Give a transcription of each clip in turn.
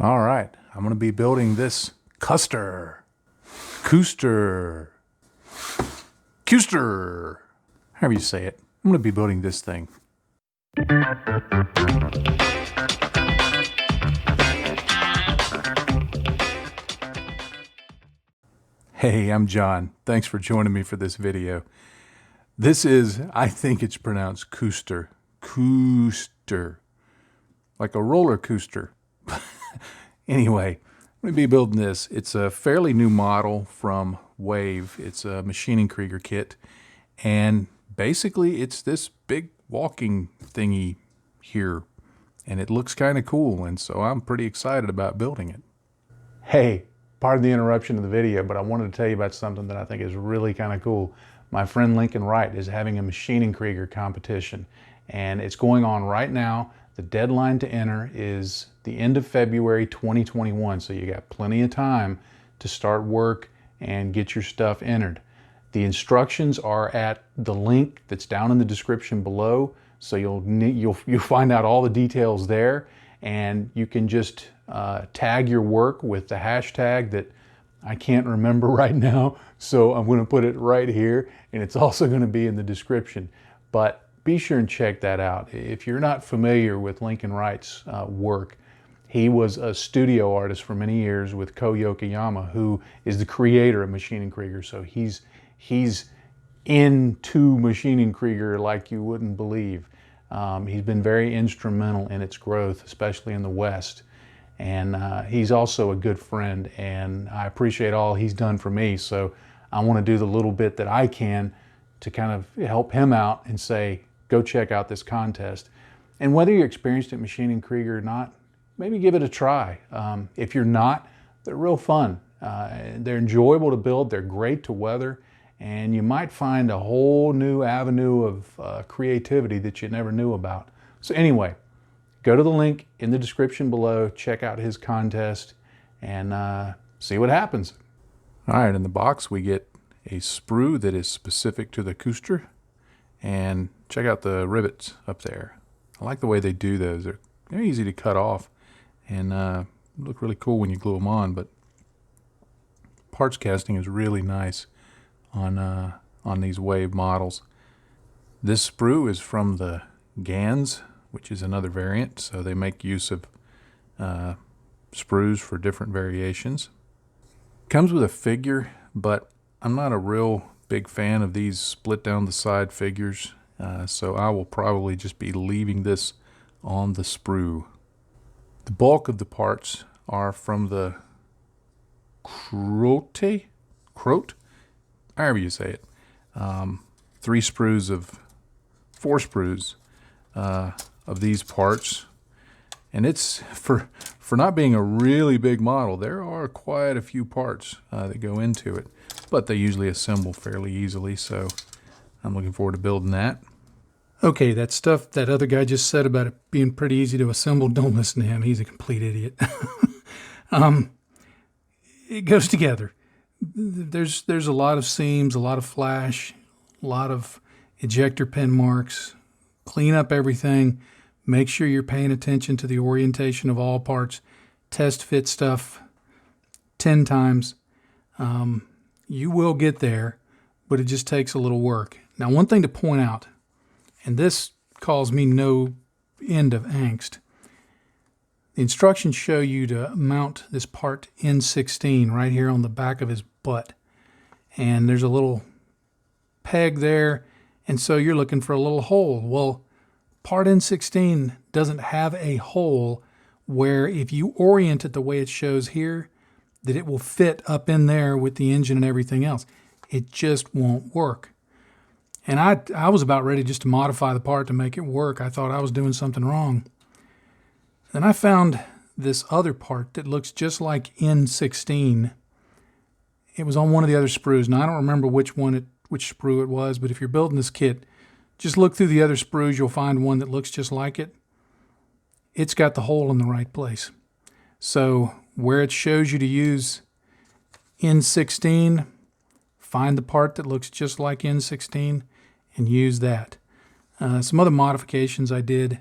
All right, I'm going to be building this Küster, however you say it. I'm going to be building this thing. Hey, I'm John. Thanks for joining me for this video. This is, I think it's pronounced Küster. Küster. Like a roller coaster. Anyway, I'm going to be building this. It's a fairly new model from Wave. It's a Maschinen Krieger kit. And basically it's this big walking thingy here. And it looks kind of cool. And so I'm pretty excited about building it. Hey, pardon the interruption of the video, but I wanted to tell you about something that I think is really kind of cool. My friend Wright is having a Maschinen Krieger competition. And it's going on right now. The deadline to enter is the end of February 2021, so you got plenty of time to start work and get your stuff entered. The instructions are at the link that's down in the description below, so you'll find out all the details there, and you can just tag your work with the hashtag that I can't remember right now, so I'm going to put it right here, and it's also going to be in the description. But be sure and check that out. If you're not familiar with Wright's work, he was a studio artist for many years with Yokoyama, who is the creator of Maschinen Krieger. So he's into Maschinen Krieger like you wouldn't believe. He's been very instrumental in its growth, especially in the West. And he's also a good friend, and I appreciate all he's done for me. So I want to do the little bit that I can to kind of help him out and say, go check out this contest. And whether you're experienced at Maschinen Krieger or not, maybe give it a try. If you're not, they're real fun. They're enjoyable to build, they're great to weather, and you might find a whole new avenue of creativity that you never knew about. So anyway, go to the link in the description below, check out his contest, and see what happens. All right, in the box we get a sprue that is specific to the Küster, and check out the rivets up there. I like the way they do those. They're easy to cut off and look really cool when you glue them on, but parts casting is really nice on these Wave models. This sprue is from the Gans, which is another variant, so they make use of sprues for different variations. Comes with a figure, but I'm not a real big fan of these split down the side figures, so I will probably just be leaving this on the sprue. The bulk of the parts are from the Kröte, however you say it. 4 sprues of these parts, and it's for not being a really big model, there are quite a few parts that go into it, but they usually assemble fairly easily, so I'm looking forward to building that. Okay, that stuff that other guy just said about it being pretty easy to assemble, don't listen to him. He's a complete idiot. It goes together. There's a lot of seams, a lot of flash, a lot of ejector pin marks. Clean up everything. Make sure you're paying attention to the orientation of all parts. Test fit stuff 10 times. You will get there, but it just takes a little work. Now, one thing to point out, and this caused me no end of angst. The instructions show you to mount this part N16 right here on the back of his butt. And there's a little peg there, and so you're looking for a little hole. Well, part N16 doesn't have a hole where if you orient it the way it shows here, that it will fit up in there with the engine and everything else. It just won't work. And I was about ready just to modify the part to make it work. I thought I was doing something wrong. Then I found this other part that looks just like N16. It was on one of the other sprues. Now I don't remember which sprue it was, but if you're building this kit, just look through the other sprues, you'll find one that looks just like it. It's got the hole in the right place. So where it shows you to use N16, find the part that looks just like N16 and use that. Some other modifications I did.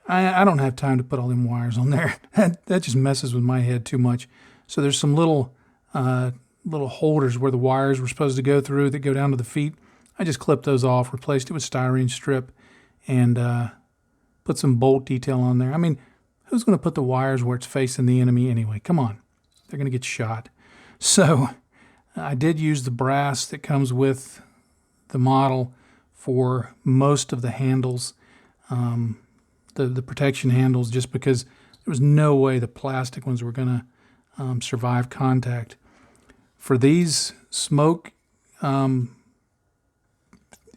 I don't have time to put all them wires on there. That just messes with my head too much. So there's some little holders where the wires were supposed to go through that go down to the feet. I just clipped those off, replaced it with styrene strip, and put some bolt detail on there. I mean, who's going to put the wires where it's facing the enemy anyway? Come on. They're going to get shot. So I did use the brass that comes with the model for most of the handles, the protection handles, just because there was no way the plastic ones were going to survive contact. For these smoke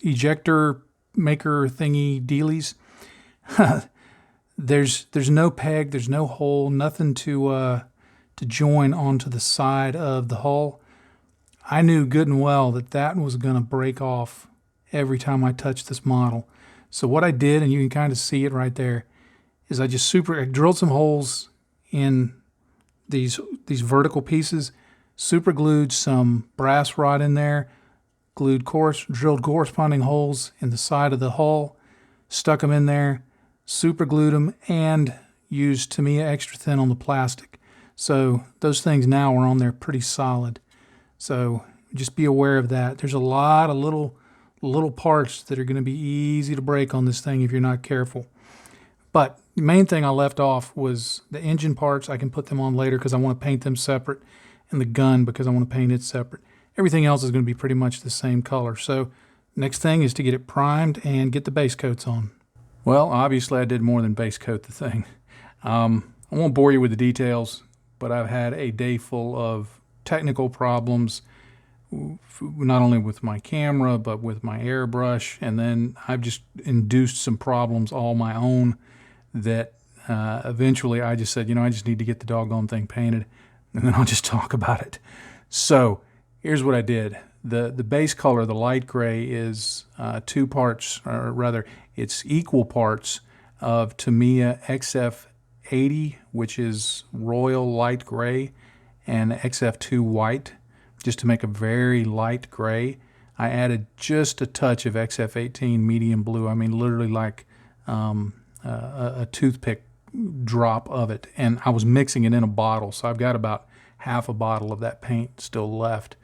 ejector maker thingy dealies, there's no peg, there's no hole, nothing to join onto the side of the hull. I knew good and well that that was going to break off every time I touched this model. So what I did, and you can kind of see it right there, is I drilled some holes in these vertical pieces, super glued some brass rod in there, drilled corresponding holes in the side of the hull, stuck them in there, super glued them, and used Tamiya extra thin on the plastic. So those things now are on there pretty solid. So just be aware of that. There's a lot of little parts that are going to be easy to break on this thing if you're not careful. But the main thing I left off was the engine parts. I can put them on later because I want to paint them separate, and the gun because I want to paint it separate. Everything else is going to be pretty much the same color. So next thing is to get it primed and get the base coats on. Well, obviously I did more than base coat the thing. I won't bore you with the details, but I've had a day full of technical problems, not only with my camera, but with my airbrush. And then I've just induced some problems all my own that eventually I just said, I just need to get the doggone thing painted, and then I'll just talk about it. So here's what I did. The base color, the light gray, is 2 parts, or rather, it's equal parts of Tamiya XF80, which is royal light gray, and XF2 white, just to make a very light gray. I added just a touch of XF18 medium blue. I mean, literally like a toothpick drop of it. And I was mixing it in a bottle, so I've got about half a bottle of that paint still left.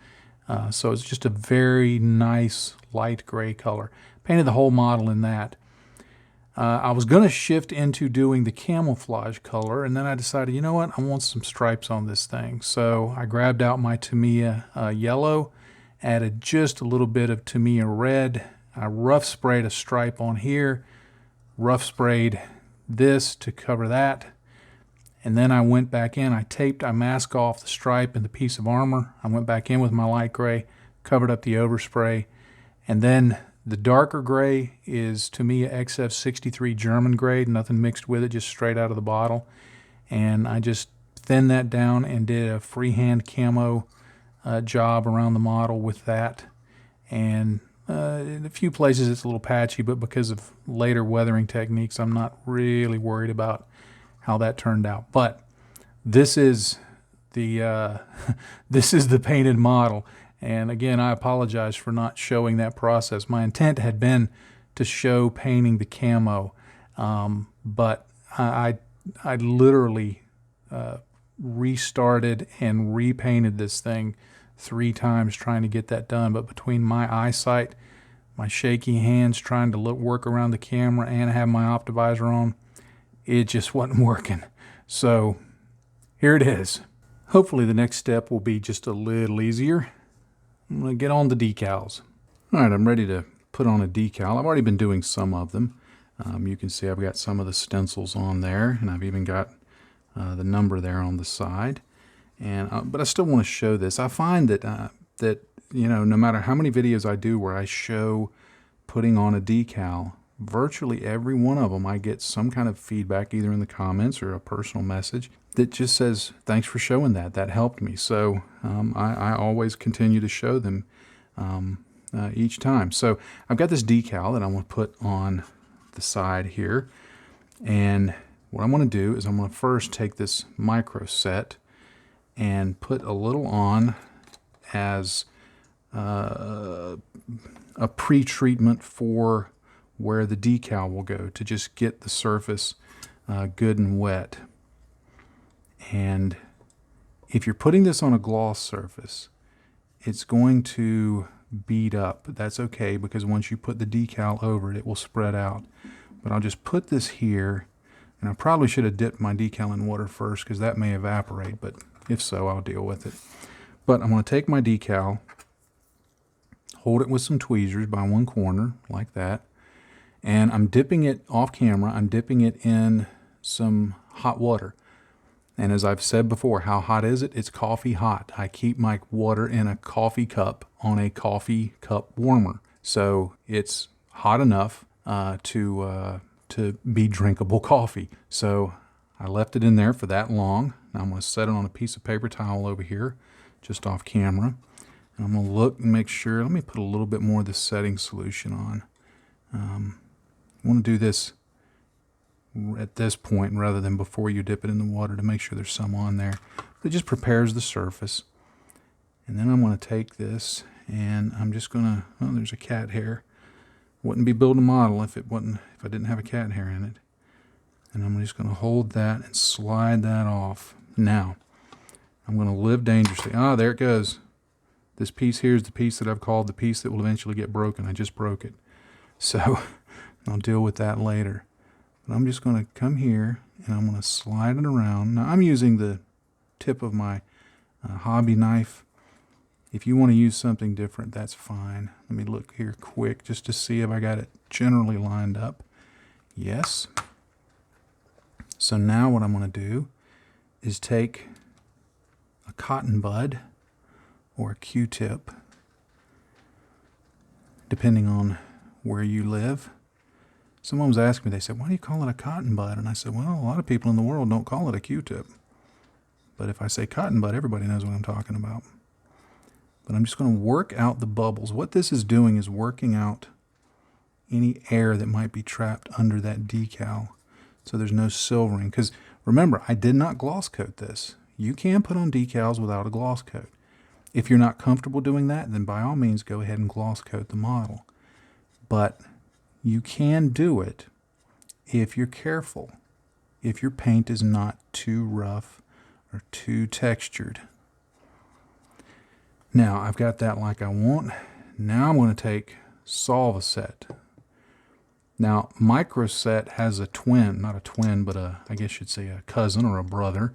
So it's just a very nice light gray color. Painted the whole model in that. I was going to shift into doing the camouflage color, and then I decided, you know what, I want some stripes on this thing. So I grabbed out my Tamiya yellow, added just a little bit of Tamiya red. I rough sprayed a stripe on here, rough sprayed this to cover that, and then I went back in. I masked off the stripe and the piece of armor. I went back in with my light gray, covered up the overspray, and then the darker gray is Tamiya XF63 German grade, nothing mixed with it, just straight out of the bottle. And I just thinned that down and did a freehand camo job around the model with that. And in a few places it's a little patchy, but because of later weathering techniques, I'm not really worried about how that turned out. But this is the this is the painted model. And again, I apologize for not showing that process. My intent had been to show painting the camo, but I literally restarted and repainted this thing 3 times trying to get that done. But between my eyesight, my shaky hands trying to work around the camera and have my optivisor on, it just wasn't working. So here it is. Hopefully the next step will be just a little easier. I'm going to get on the decals. All right, I'm ready to put on a decal. I've already been doing some of them. You can see I've got some of the stencils on there, and I've even got the number there on the side. And but I still want to show this. I find that no matter how many videos I do where I show putting on a decal, virtually every one of them I get some kind of feedback, either in the comments or a personal message, that just says, thanks for showing that. That helped me. So I always continue to show them each time. So I've got this decal that I want to put on the side here. And what I'm going to do is I'm going to first take this micro set and put a little on as a pre-treatment for where the decal will go, to just get the surface good and wet. And if you're putting this on a gloss surface, it's going to bead up. That's okay, because once you put the decal over it, it will spread out. But I'll just put this here, and I probably should have dipped my decal in water first because that may evaporate, but if so, I'll deal with it. But I'm going to take my decal, hold it with some tweezers by one corner, like that, and I'm dipping it off camera. I'm dipping it in some hot water. And as I've said before, how hot is it? It's coffee hot. I keep my water in a coffee cup on a coffee cup warmer. So it's hot enough to be drinkable coffee. So I left it in there for that long. Now I'm going to set it on a piece of paper towel over here, just off camera. And I'm going to look and make sure. Let me put a little bit more of the setting solution on. I want to do this at this point rather than before you dip it in the water to make sure there's some on there. It just prepares the surface. And then I'm going to take this and I'm just going to, oh, there's a cat hair. Wouldn't be building a model if I didn't have a cat hair in it. And I'm just going to hold that and slide that off. Now, I'm going to live dangerously. Ah, there it goes. This piece here is the piece that I've called the piece that will eventually get broken. I just broke it. So I'll deal with that later. But I'm just going to come here and I'm going to slide it around. Now I'm using the tip of my hobby knife. If you want to use something different, that's fine. Let me look here quick just to see if I got it generally lined up. Yes. So now what I'm going to do is take a cotton bud or a Q-tip, depending on where you live. Someone was asking me, they said, why do you call it a cotton bud? And I said, well, a lot of people in the world don't call it a Q-tip. But if I say cotton bud, everybody knows what I'm talking about. But I'm just going to work out the bubbles. What this is doing is working out any air that might be trapped under that decal, so there's no silvering. Because remember, I did not gloss coat this. You can put on decals without a gloss coat. If you're not comfortable doing that, then by all means go ahead and gloss coat the model. But you can do it if you're careful, if your paint is not too rough or too textured. Now I've got that like I want. Now I'm going to take solve-assembly. Now Microset has a twin, not a twin, but I guess you'd say a cousin or a brother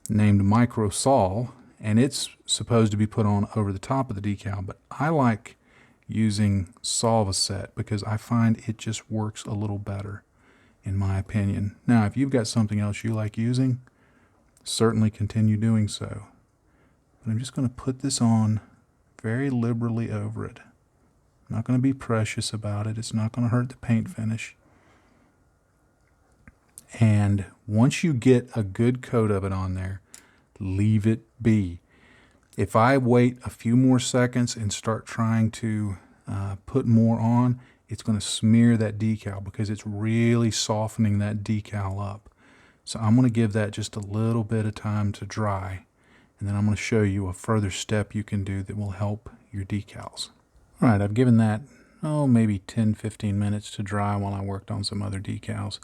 named Microsol, and it's supposed to be put on over the top of the decal, but I like using solve-assembly because I find it just works a little better, in my opinion. Now, if you've got something else you like using, certainly continue doing so. But I'm just going to put this on very liberally over it. I'm not going to be precious about it. It's not going to hurt the paint finish. And once you get a good coat of it on there, leave it be. If I wait a few more seconds and start trying to put more on, it's going to smear that decal because it's really softening that decal up. So I'm going to give that just a little bit of time to dry, and then I'm going to show you a further step you can do that will help your decals. All right, I've given that, maybe 10-15 minutes to dry while I worked on some other decals.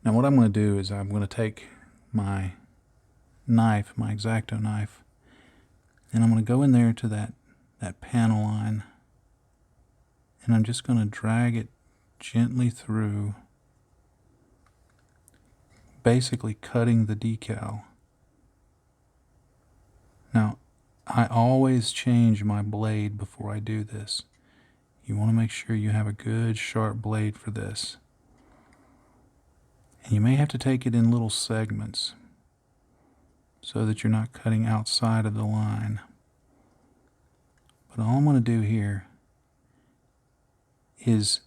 Now what I'm going to do is I'm going to take my knife, my X-Acto knife, and I'm going to go in there to that panel line, and I'm just going to drag it gently through, basically cutting the decal. Now, I always change my blade before I do this. You want to make sure you have a good sharp blade for this. And you may have to take it in little segments so that you're not cutting outside of the line. But all I'm going to do here is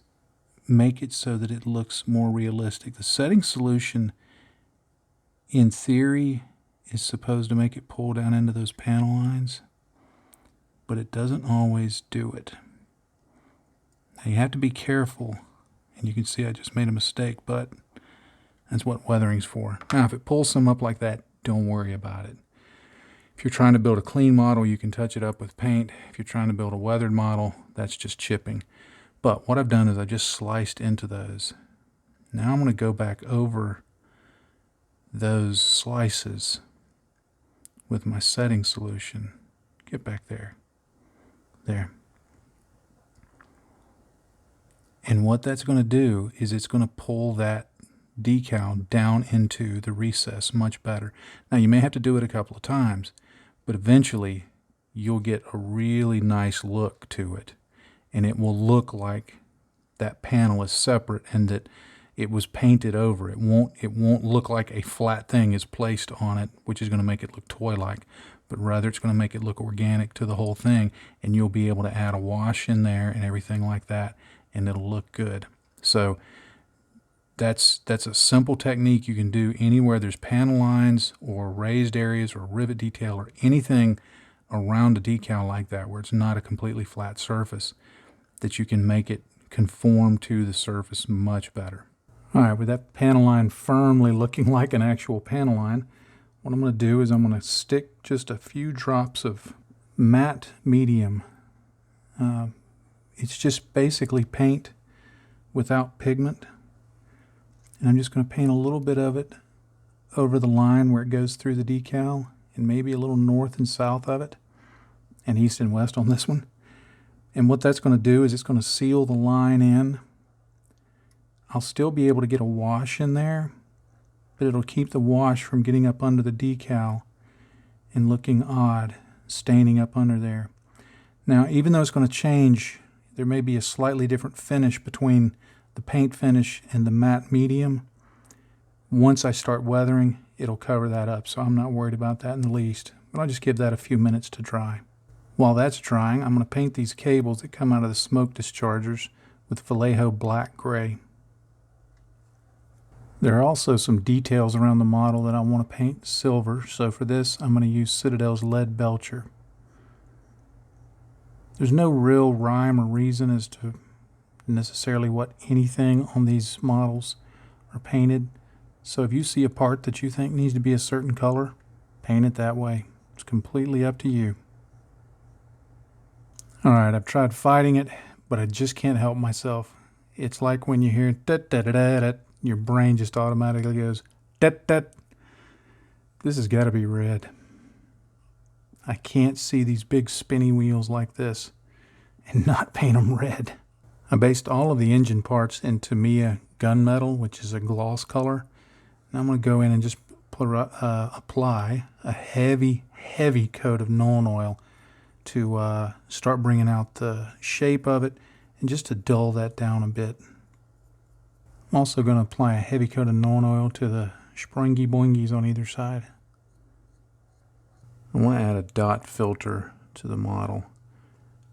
make it so that it looks more realistic. The setting solution, in theory, is supposed to make it pull down into those panel lines, but it doesn't always do it. Now you have to be careful, and you can see I just made a mistake, but that's what weathering's for. Now if it pulls some up like that, don't worry about it. If you're trying to build a clean model, you can touch it up with paint. If you're trying to build a weathered model, that's just chipping. But what I've done is I just sliced into those. Now I'm going to go back over those slices with my setting solution. Get back there. There. And what that's going to do is it's going to pull that decal down into the recess much better. Now you may have to do it a couple of times, but eventually you'll get a really nice look to it, and it will look like that panel is separate and that it was painted over. It won't look like a flat thing is placed on it, which is going to make it look toy-like, but rather it's going to make it look organic to the whole thing, and you'll be able to add a wash in there and everything like that, and it'll look good. So that's a simple technique you can do anywhere there's panel lines or raised areas or rivet detail or anything around a decal like that where it's not a completely flat surface, that you can make it conform to the surface much better. All right, with that panel line firmly looking like an actual panel line, what I'm going to do is I'm going to stick just a few drops of matte medium. It's just basically paint without pigment. And I'm just going to paint a little bit of it over the line where it goes through the decal, and maybe a little north and south of it, and east and west on this one. And what that's going to do is it's going to seal the line in. I'll still be able to get a wash in there, but it'll keep the wash from getting up under the decal and looking odd, staining up under there. Now, even though it's going to change, there may be a slightly different finish between the paint finish and the matte medium. Once I start weathering, it'll cover that up, so I'm not worried about that in the least. But I'll just give that a few minutes to dry. While that's drying, I'm going to paint these cables that come out of the smoke dischargers with Vallejo black gray. There are also some details around the model that I want to paint silver, so for this I'm going to use Citadel's Lead Belcher. There's no real rhyme or reason as to necessarily what anything on these models are painted, so if you see a part that you think needs to be a certain color, paint it that way. It's completely up to you. Alright, I've tried fighting it, but I just can't help myself. It's like when you hear da-da-da-da-da, your brain just automatically goes da-da. This has got to be red. I can't see these big spinny wheels like this and not paint them red. I based all of the engine parts in Tamiya gunmetal, which is a gloss color. Now I'm going to go in and just apply a heavy coat of Nuln Oil to start bringing out the shape of it and just to dull that down a bit. I'm also going to apply a heavy coat of Nuln Oil to the springy boingies on either side. I want to add a dot filter to the model,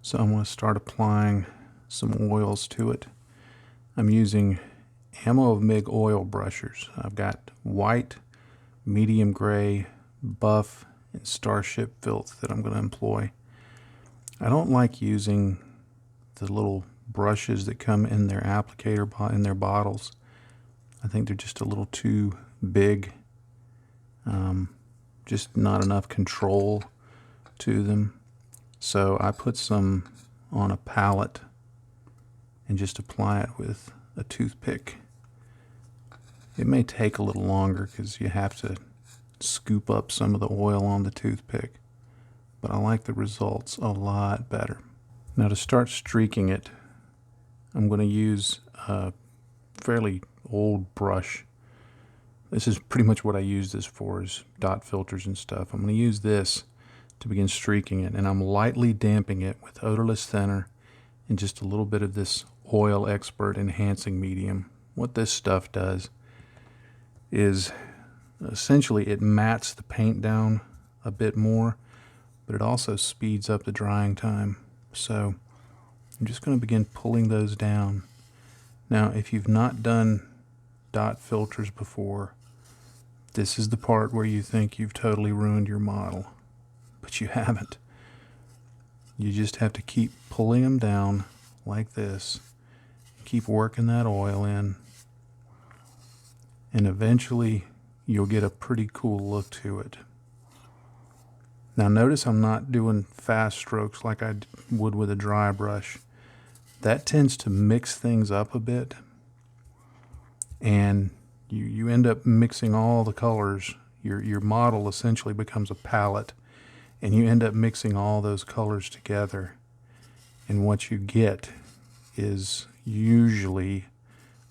so I'm going to start applying some oils to it. I'm using Ammo of MIG oil brushers. I've got white, medium gray, buff, and Starship filth that I'm going to employ. I don't like using the little brushes that come in their applicator in their bottles. I think they're just a little too big. Just not enough control to them. So I put some on a palette and just apply it with a toothpick. It may take a little longer because you have to scoop up some of the oil on the toothpick, but I like the results a lot better. Now to start streaking it, I'm going to use a fairly old brush. This is pretty much what I use this for, is dot filters and stuff. I'm going to use this to begin streaking it, and I'm lightly damping it with odorless thinner and just a little bit of this Oil Expert enhancing medium. What this stuff does is essentially it mats the paint down a bit more, but it also speeds up the drying time. So I'm just going to begin pulling those down. Now, if you've not done dot filters before, this is the part where you think you've totally ruined your model, but you haven't. You just have to keep pulling them down like this, keep working that oil in, and eventually you'll get a pretty cool look to it. Now notice I'm not doing fast strokes like I would with a dry brush. That tends to mix things up a bit, and You end up mixing all the colors. Your model essentially becomes a palette, and you end up mixing all those colors together. And what you get is usually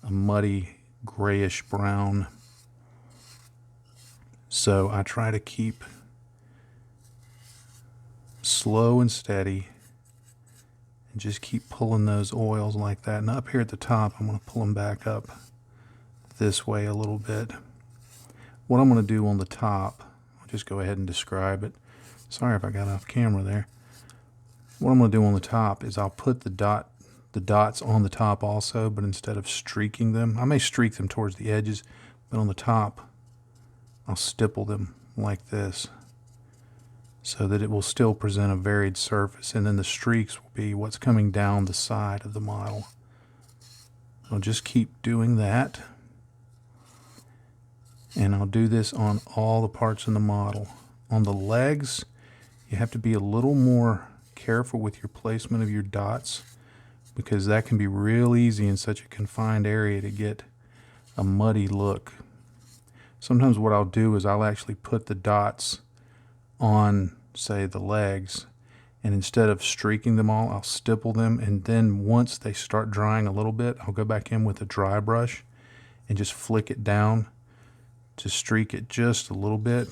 a muddy grayish brown. So I try to keep slow and steady and just keep pulling those oils like that. And up here at the top, I'm going to pull them back up this way a little bit. What I'm going to do on the top, I'll just go ahead and describe it. Sorry if I got off camera there. What I'm going to do on the top is I'll put the dots on the top also, but instead of streaking them, I may streak them towards the edges, but on the top, I'll stipple them like this so that it will still present a varied surface, and then the streaks will be what's coming down the side of the model. I'll just keep doing that, and I'll do this on all the parts in the model. On the legs, you have to be a little more careful with your placement of your dots, because that can be real easy in such a confined area to get a muddy look. Sometimes what I'll do is I'll actually put the dots on, say, the legs, and instead of streaking them all, I'll stipple them, and then once they start drying a little bit, I'll go back in with a dry brush and just flick it down to streak it just a little bit.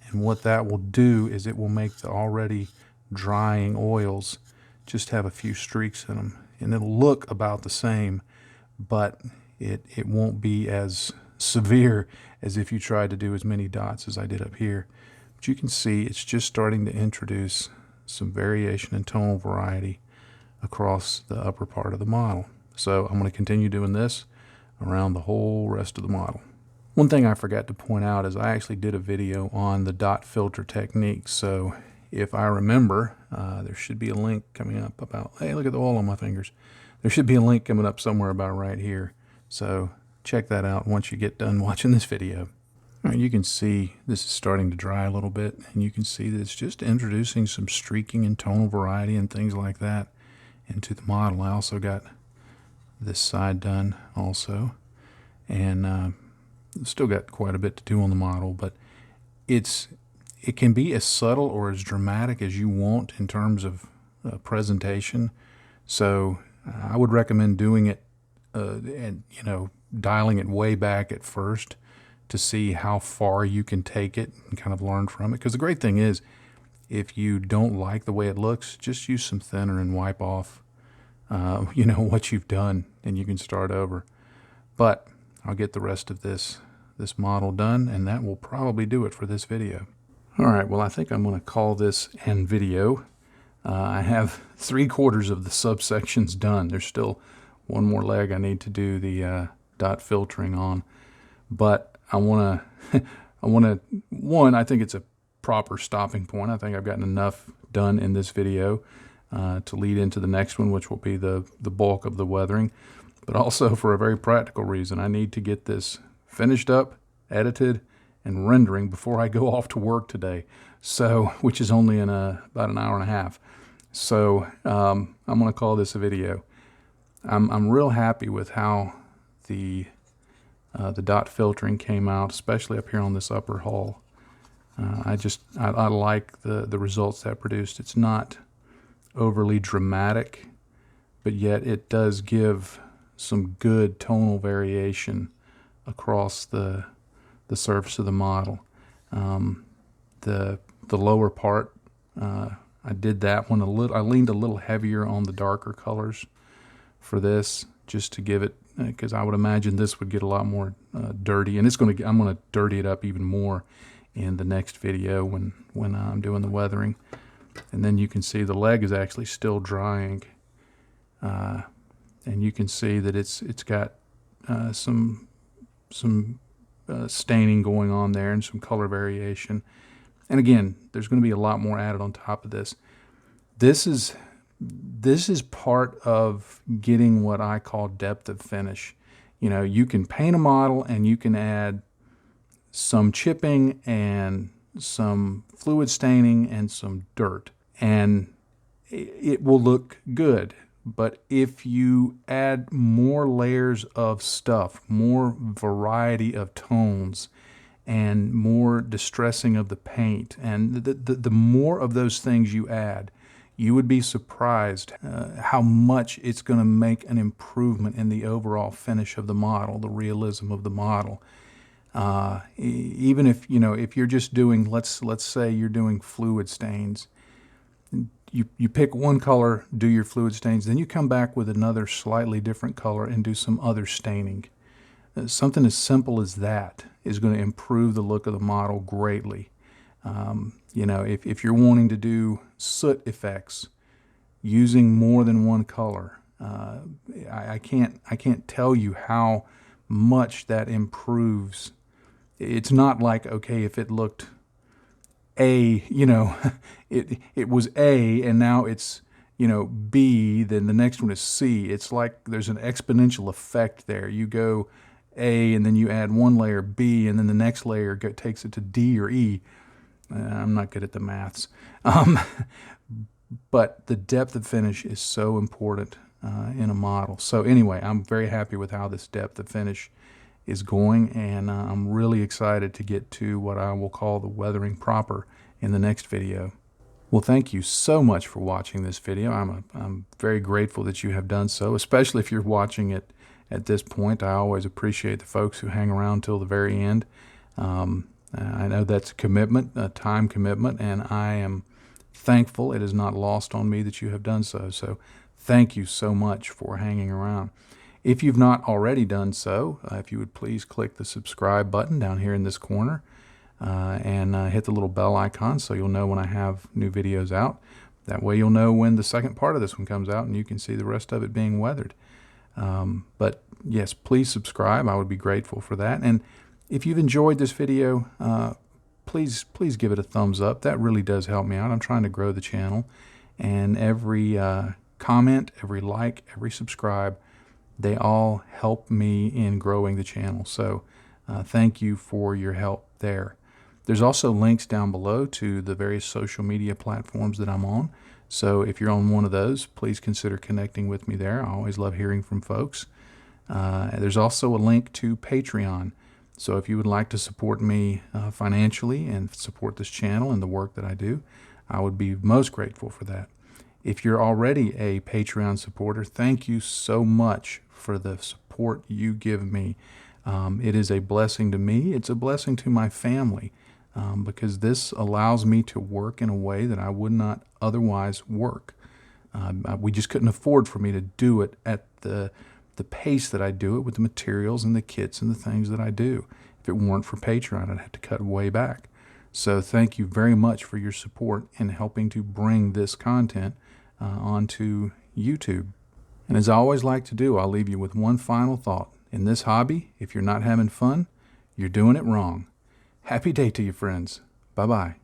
And what that will do is it will make the already drying oils just have a few streaks in them, and it'll look about the same, but it won't be as severe as if you tried to do as many dots as I did up here. But you can see it's just starting to introduce some variation in tonal variety across the upper part of the model. So I'm going to continue doing this around the whole rest of the model. One thing I forgot to point out is I actually did a video on the dot filter technique. So if I remember, there should be a link coming up about, hey, look at the oil on my fingers. There should be a link coming up somewhere about right here. So check that out once you get done watching this video. All right, you can see this is starting to dry a little bit, and you can see that it's just introducing some streaking and tonal variety and things like that into the model. I also got this side done also, and still got quite a bit to do on the model, but it can be as subtle or as dramatic as you want in terms of presentation. So I would recommend doing it and dialing it way back at first to see how far you can take it and kind of learn from it. Because the great thing is, if you don't like the way it looks, just use some thinner and wipe off what you've done, and you can start over. But I'll get the rest of this model done, and that will probably do it for this video. All right, well, I think I'm going to call this an video. I have 3/4 of the subsections done. There's still one more leg I need to do the dot filtering on, but I think it's a proper stopping point. I think I've gotten enough done in this video to lead into the next one, which will be the bulk of the weathering. But also for a very practical reason, I need to get this finished up, edited, and rendering before I go off to work today. So, which is only in about an hour and a half. So I'm going to call this a video. I'm real happy with how the dot filtering came out, especially up here on this upper hull. I like the results that produced. It's not overly dramatic, but yet it does give some good tonal variation across the surface of the model. The lower part, I did that one a little. I leaned a little heavier on the darker colors for this, just to give it, because I would imagine this would get a lot more dirty, and I'm going to dirty it up even more in the next video when I'm doing the weathering. And then you can see the leg is actually still drying, and you can see that it's got some staining going on there and some color variation. And again, there's going to be a lot more added on top of this. This is part of getting what I call depth of finish. You can paint a model and you can add some chipping and some fluid staining and some dirt, and it will look good. But if you add more layers of stuff, more variety of tones, and more distressing of the paint, and the more of those things you add, you would be surprised how much it's going to make an improvement in the overall finish of the model, the realism of the model. Even if, if you're just doing, let's say you're doing fluid stains, you pick one color, do your fluid stains, then you come back with another slightly different color and do some other staining. Something as simple as that is going to improve the look of the model greatly. If you're wanting to do soot effects using more than one color, I can't tell you how much that improves. It's not like, okay, if it looked A, it was A and now it's, B, then the next one is C. It's like there's an exponential effect there. You go A and then you add one layer B and then the next layer takes it to D or E. I'm not good at the maths. But the depth of finish is so important in a model. So anyway, I'm very happy with how this depth of finish is going, and I'm really excited to get to what I will call the weathering proper in the next video. Well, thank you so much for watching this video. I'm very grateful that you have done so, especially if you're watching it at this point. I always appreciate the folks who hang around till the very end. I know that's a commitment, a time commitment, and I am thankful it is not lost on me that you have done so. So thank you so much for hanging around. If you've not already done so, if you would please click the subscribe button down here in this corner and hit the little bell icon so you'll know when I have new videos out. That way you'll know when the second part of this one comes out and you can see the rest of it being weathered. But yes, please subscribe. I would be grateful for that. And if you've enjoyed this video, please give it a thumbs up. That really does help me out. I'm trying to grow the channel, and every comment, every like, every subscribe, they all help me in growing the channel. So thank you for your help there. There's also links down below to the various social media platforms that I'm on. So if you're on one of those, please consider connecting with me there. I always love hearing from folks. There's also a link to Patreon. So if you would like to support me financially and support this channel and the work that I do, I would be most grateful for that. If you're already a Patreon supporter, thank you so much for the support you give me. It is a blessing to me. It's a blessing to my family because this allows me to work in a way that I would not otherwise work. We just couldn't afford for me to do it at the pace that I do it with the materials and the kits and the things that I do. If it weren't for Patreon, I'd have to cut way back. So thank you very much for your support in helping to bring this content onto YouTube. And as I always like to do, I'll leave you with one final thought. In this hobby, if you're not having fun, you're doing it wrong. Happy day to you, friends. Bye-bye.